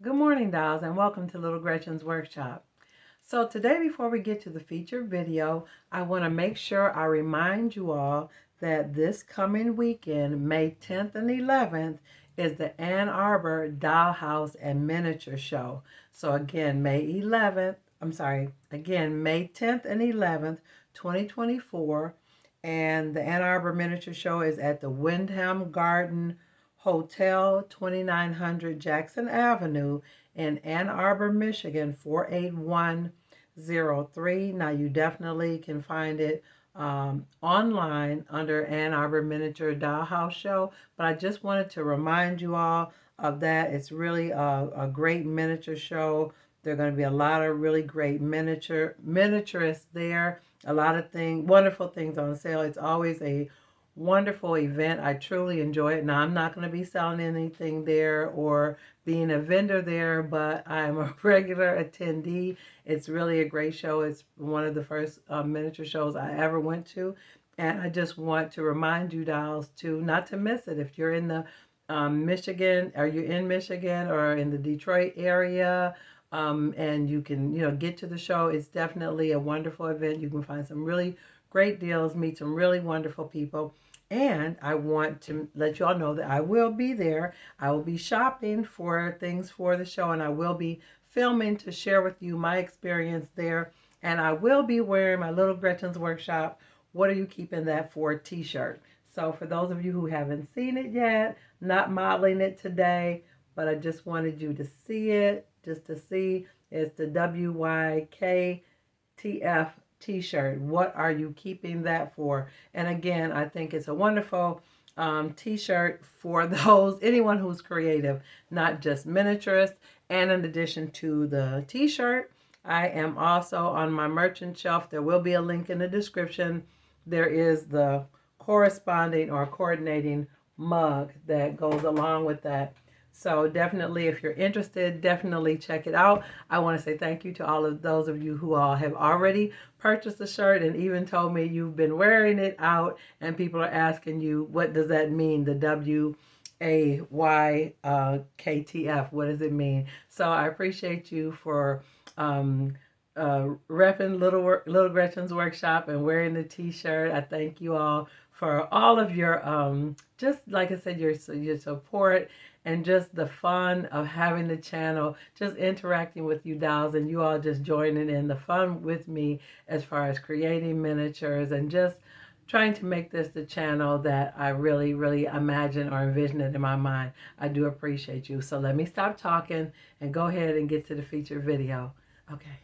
Good morning, dolls, and welcome to Little Gretchen's Workshop. So today, before we get to the featured video, I want to make sure I remind you all that this coming weekend, May 10th and 11th, is the Ann Arbor Dollhouse and Miniature Show. So again, May 10th and 11th, 2024, and the Ann Arbor Miniature Show is at the Wyndham Garden Hotel, 2900 Jackson Avenue in Ann Arbor, Michigan, 48103. Now, you definitely can find it online under Ann Arbor Miniature Dollhouse Show, but I just wanted to remind you all of that. It's really a great miniature show. There are going to be a lot of really great miniaturists there. A lot of wonderful things on sale. It's always a wonderful event. I truly enjoy it. Now, I'm not going to be selling anything there or being a vendor there, but I'm a regular attendee. It's really a great show. It's one of the first miniature shows I ever went to. And I just want to remind you, dolls, to not to miss it. If you're in the Michigan, or you're in Michigan or in the Detroit area, and you can, get to the show, it's definitely a wonderful event. You can find some really great deals, meet some really wonderful people. And I want to let you all know that I will be there. I will be shopping for things for the show, and I will be filming to share with you my experience there. And I will be wearing my Little Gretchen's Workshop, What Are You Keeping That For t-shirt. So for those of you who haven't seen it yet, not modeling it today, but I just wanted you to see it, just to see. It's the WYKTF t-shirt. What are you keeping that for? And again, I think it's a wonderful t-shirt for anyone who's creative, not just miniaturists. And in addition to the t-shirt, I am also on my merchant shelf. There will be a link in the description. There is the corresponding or coordinating mug that goes along with that. So definitely, if you're interested, definitely check it out. I want to say thank you to all of those of you who all have already purchased the shirt and even told me you've been wearing it out and people are asking you, what does that mean? The WAYKTF, what does it mean? So I appreciate you for repping Little Gretchen's Workshop and wearing the t-shirt. I thank you all for all of your, just like I said, your support and just the fun of having the channel, just interacting with you dolls and you all just joining in the fun with me as far as creating miniatures and just trying to make this the channel that I really, really imagine or envision it in my mind. I do appreciate you. So let me stop talking and go ahead and get to the featured video. Okay.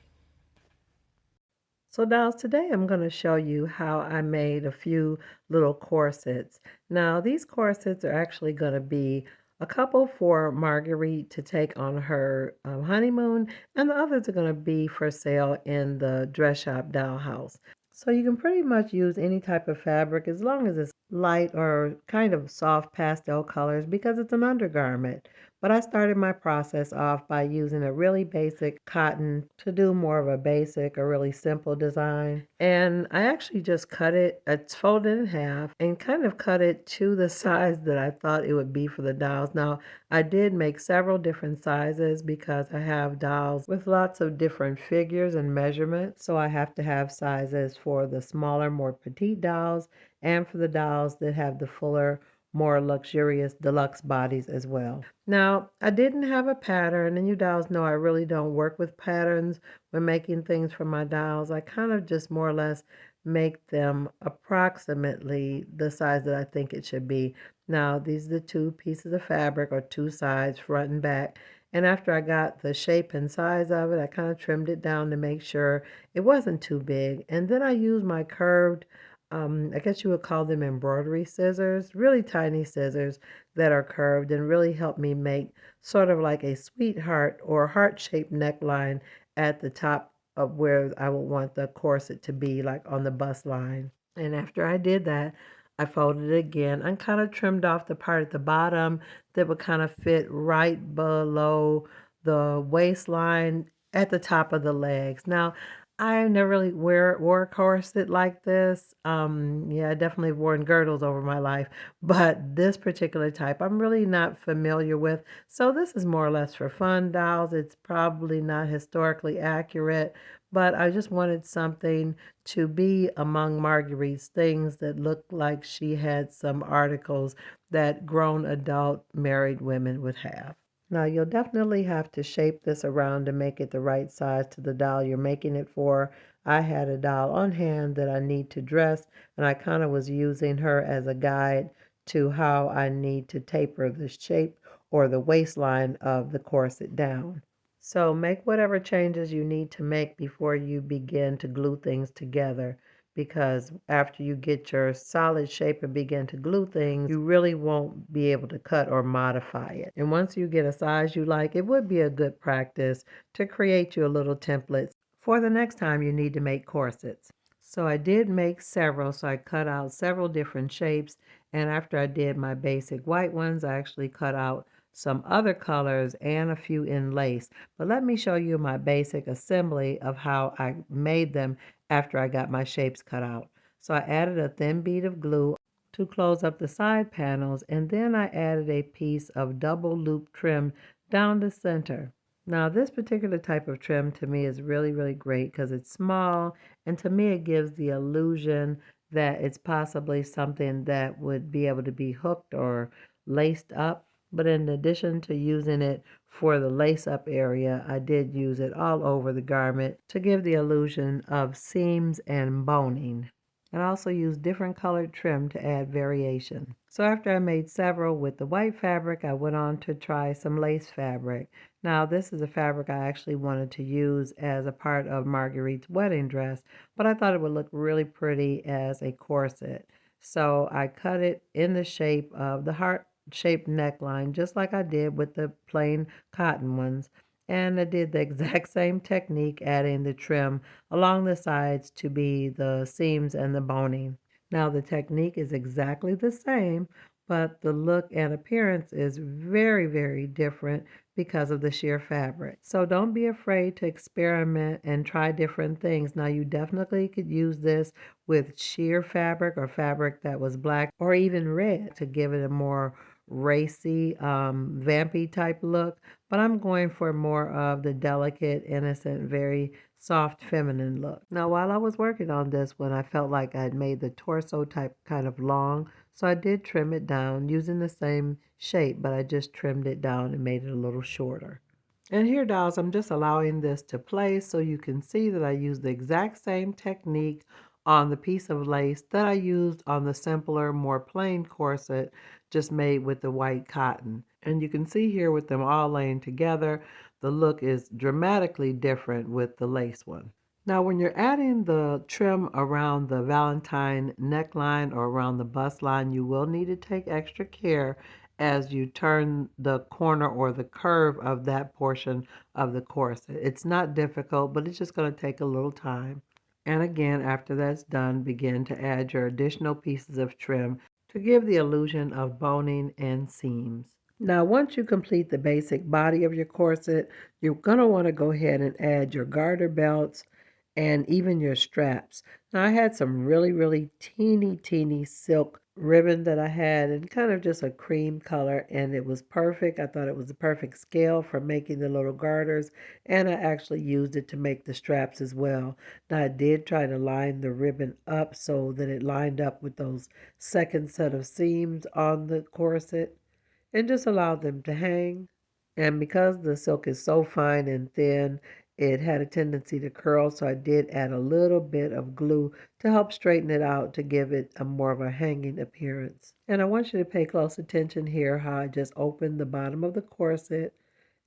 So dolls, today I'm going to show you how I made a few little corsets. Now these corsets are actually going to be a couple for Marguerite to take on her honeymoon, and the others are going to be for sale in the dress shop Dollhouse. So you can pretty much use any type of fabric as long as it's light or kind of soft pastel colors because it's an undergarment. But I started my process off by using a really basic cotton to do more of a basic or really simple design. And I actually just cut it, it's folded in half, and kind of cut it to the size that I thought it would be for the dolls. Now, I did make several different sizes because I have dolls with lots of different figures and measurements. So I have to have sizes for the smaller, more petite dolls and for the dolls that have the fuller, more luxurious deluxe bodies as well. Now, I didn't have a pattern, and you dolls know I really don't work with patterns when making things for my dolls. I kind of just more or less make them approximately the size that I think it should be. Now, these are the two pieces of fabric or two sides, front and back. And after I got the shape and size of it, I kind of trimmed it down to make sure it wasn't too big. And then I used my curved, I guess you would call them embroidery scissors, really tiny scissors that are curved and really help me make sort of like a sweetheart or heart-shaped neckline at the top of where I would want the corset to be, like on the bust line. And after I did that, I folded it again and kind of trimmed off the part at the bottom that would kind of fit right below the waistline at the top of the legs. Now, I never really wore a corset like this. Yeah, I definitely worn girdles over my life, but this particular type I'm really not familiar with. So this is more or less for fun, dolls. It's probably not historically accurate, but I just wanted something to be among Marguerite's things that looked like she had some articles that grown adult married women would have. Now, you'll definitely have to shape this around to make it the right size to the doll you're making it for. I had a doll on hand that I need to dress, and I kind of was using her as a guide to how I need to taper the shape or the waistline of the corset down. So make whatever changes you need to make before you begin to glue things together, because after you get your solid shape and begin to glue things, you really won't be able to cut or modify it. And once you get a size you like, it would be a good practice to create you a little template for the next time you need to make corsets. So I did make several, so I cut out several different shapes, and after I did my basic white ones, I actually cut out some other colors and a few in lace. But let me show you my basic assembly of how I made them after I got my shapes cut out. So I added a thin bead of glue to close up the side panels, and then I added a piece of double loop trim down the center. Now this particular type of trim to me is really, really great because it's small, and to me it gives the illusion that it's possibly something that would be able to be hooked or laced up. But in addition to using it for the lace up area, I did use it all over the garment to give the illusion of seams and boning. And I also used different colored trim to add variation. So after I made several with the white fabric, I went on to try some lace fabric. Now this is a fabric I actually wanted to use as a part of Marguerite's wedding dress, but I thought it would look really pretty as a corset. So I cut it in the shape of the heart-shaped neckline, just like I did with the plain cotton ones. And I did the exact same technique, adding the trim along the sides to be the seams and the boning. Now the technique is exactly the same, but the look and appearance is very, very different because of the sheer fabric. So don't be afraid to experiment and try different things. Now you definitely could use this with sheer fabric or fabric that was black or even red to give it a more racy, vampy type look. But I'm going for more of the delicate, innocent, very soft, feminine look. Now, while I was working on this one, I felt like I had made the torso type kind of long, so I did trim it down using the same shape, but I just trimmed it down and made it a little shorter. And here, dolls, I'm just allowing this to play so you can see that I used the exact same technique on the piece of lace that I used on the simpler, more plain corset just made with the white cotton. And you can see here with them all laying together, the look is dramatically different with the lace one. Now, when you're adding the trim around the Valentine neckline or around the bust line, you will need to take extra care as you turn the corner or the curve of that portion of the corset. It's not difficult, but it's just going to take a little time. And again, after that's done, begin to add your additional pieces of trim to give the illusion of boning and seams. Now, once you complete the basic body of your corset, you're going to want to go ahead and add your garter belts and even your straps. Now, I had some really, really teeny silk ribbon that I had and kind of just a cream color, and it was perfect. I thought it was the perfect scale for making the little garters, and I actually used it to make the straps as well. Now, I did try to line the ribbon up so that it lined up with those second set of seams on the corset and just allow them to hang. And because the silk is so fine and thin, it had a tendency to curl, so I did add a little bit of glue to help straighten it out to give it a more of a hanging appearance. And I want you to pay close attention here how I just opened the bottom of the corset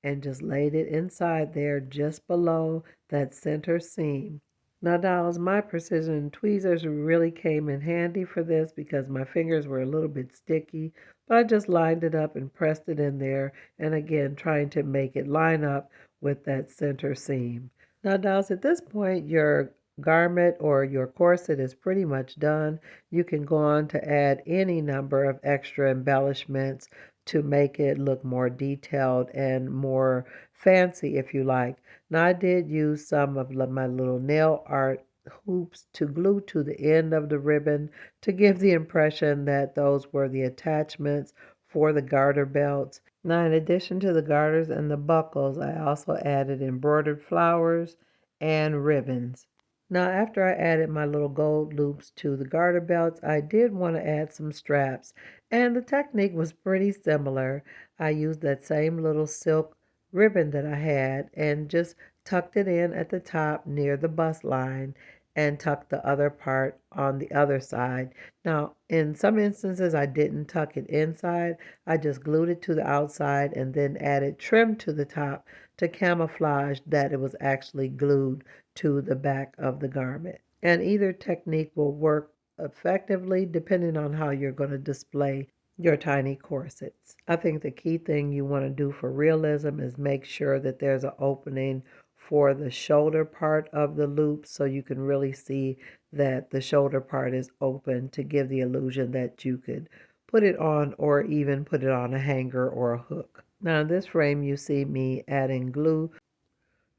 and just laid it inside there just below that center seam. Now, dolls, my precision tweezers really came in handy for this because my fingers were a little bit sticky, but I just lined it up and pressed it in there, and again, trying to make it line up with that center seam. Now, dolls, at this point, your garment or your corset is pretty much done. You can go on to add any number of extra embellishments to make it look more detailed and more fancy, if you like. Now, I did use some of my little nail art hoops to glue to the end of the ribbon to give the impression that those were the attachments for the garter belts. Now, in addition to the garters and the buckles, I also added embroidered flowers and ribbons. Now, after I added my little gold loops to the garter belts, I did want to add some straps, and the technique was pretty similar. I used that same little silk ribbon that I had and just tucked it in at the top near the bust line and tucked the other part on the other side. Now, in some instances, I didn't tuck it inside. I just glued it to the outside and then added trim to the top to camouflage that it was actually glued to the back of the garment. And either technique will work effectively depending on how you're going to display your tiny corsets. I think the key thing you want to do for realism is make sure that there's an opening for the shoulder part of the loop so you can really see that the shoulder part is open to give the illusion that you could put it on or even put it on a hanger or a hook. Now in this frame you see me adding glue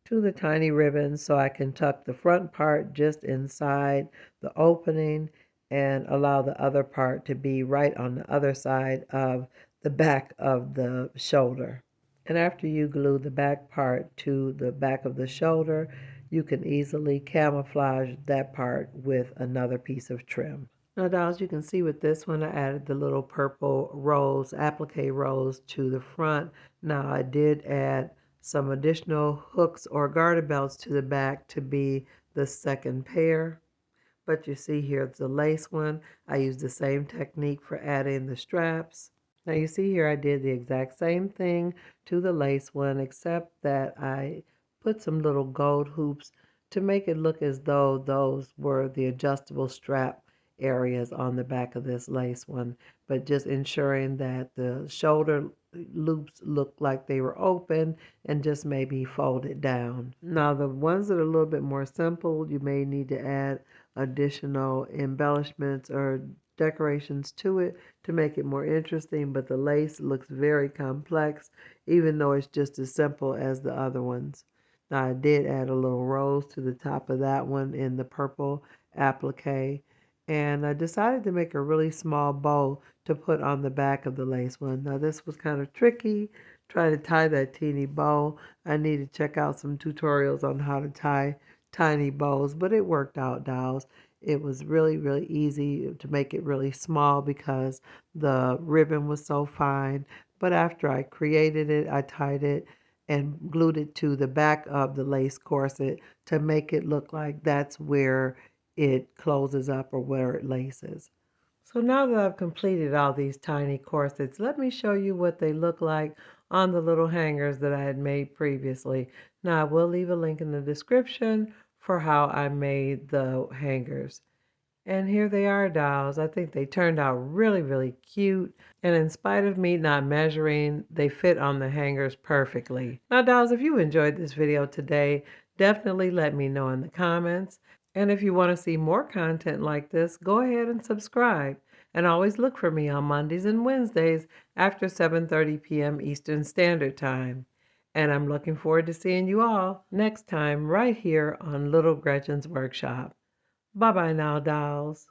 to the tiny ribbons so I can tuck the front part just inside the opening and allow the other part to be right on the other side of the back of the shoulder. And after you glue the back part to the back of the shoulder, you can easily camouflage that part with another piece of trim. Now, dolls, you can see with this one, I added the little purple rose, applique rose to the front. Now, I did add some additional hooks or garter belts to the back to be the second pair. But you see here, it's the lace one. I used the same technique for adding the straps. Now you see here I did the exact same thing to the lace one, except that I put some little gold hoops to make it look as though those were the adjustable strap areas on the back of this lace one, but just ensuring that the shoulder loops look like they were open and just maybe folded down. Now the ones that are a little bit more simple, you may need to add additional embellishments or decorations to it to make it more interesting, but the lace looks very complex even though it's just as simple as the other ones. Now I did add a little rose to the top of that one in the purple applique, and I decided to make a really small bow to put on the back of the lace one. Now this was kind of tricky, trying to tie that teeny bow. I need to check out some tutorials on how to tie tiny bows, but it worked out, dolls. It was really, really easy to make it really small because the ribbon was so fine. But after I created it, I tied it and glued it to the back of the lace corset to make it look like that's where it closes up or where it laces. So now that I've completed all these tiny corsets, let me show you what they look like on the little hangers that I had made previously. Now I will leave a link in the description for how I made the hangers. And here they are, dolls. I think they turned out really, really cute. And in spite of me not measuring, they fit on the hangers perfectly. Now, dolls, if you enjoyed this video today, definitely let me know in the comments. And if you want to see more content like this, go ahead and subscribe. And always look for me on Mondays and Wednesdays after 7:30 p.m. Eastern Standard Time. And I'm looking forward to seeing you all next time right here on Little Gretchen's Workshop. Bye bye now, dolls.